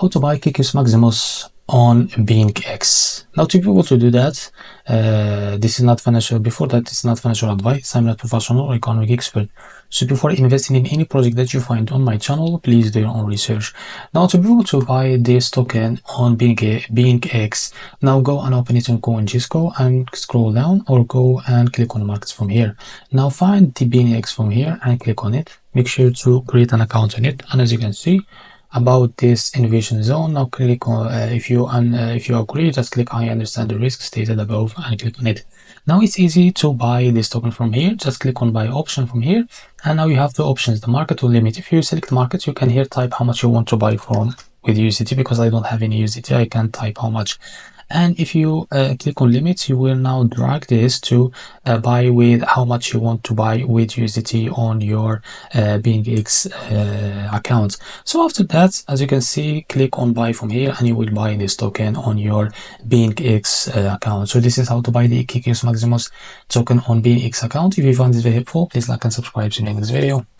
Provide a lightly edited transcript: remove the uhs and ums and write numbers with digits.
how to buy KEKIUS Maximus on BingX. Now, to be able to do that, this is not financial. Before that, it's not financial advice. I'm not professional or economic expert. So before investing in any project that you find on my channel, please do your own research. Now, to be able to buy this token on BingX, now go and open it on CoinGisco and scroll down, or go and click on markets from here. Now find the BingX from here and click on it. Make sure to create an account on it, and as you can see, about this innovation zone, now click on if you agree, just click I understand the risk stated above and click on it. Now it's easy to buy this token from here. Just click on buy option from here, and now you have two options: the market or limit. If you select market, you can here type how much you want to buy from with USDT. Because I don't have any USDT, I can't type how much. And if you click on limits, you will now drag this to buy with how much you want to buy with USDT on your BingX account. So after that, as you can see, click on buy from here and you will buy this token on your BingX account. So this is how to buy the KEKIUS Maximus token on BingX account. If you found this very helpful, please like and subscribe to the next video.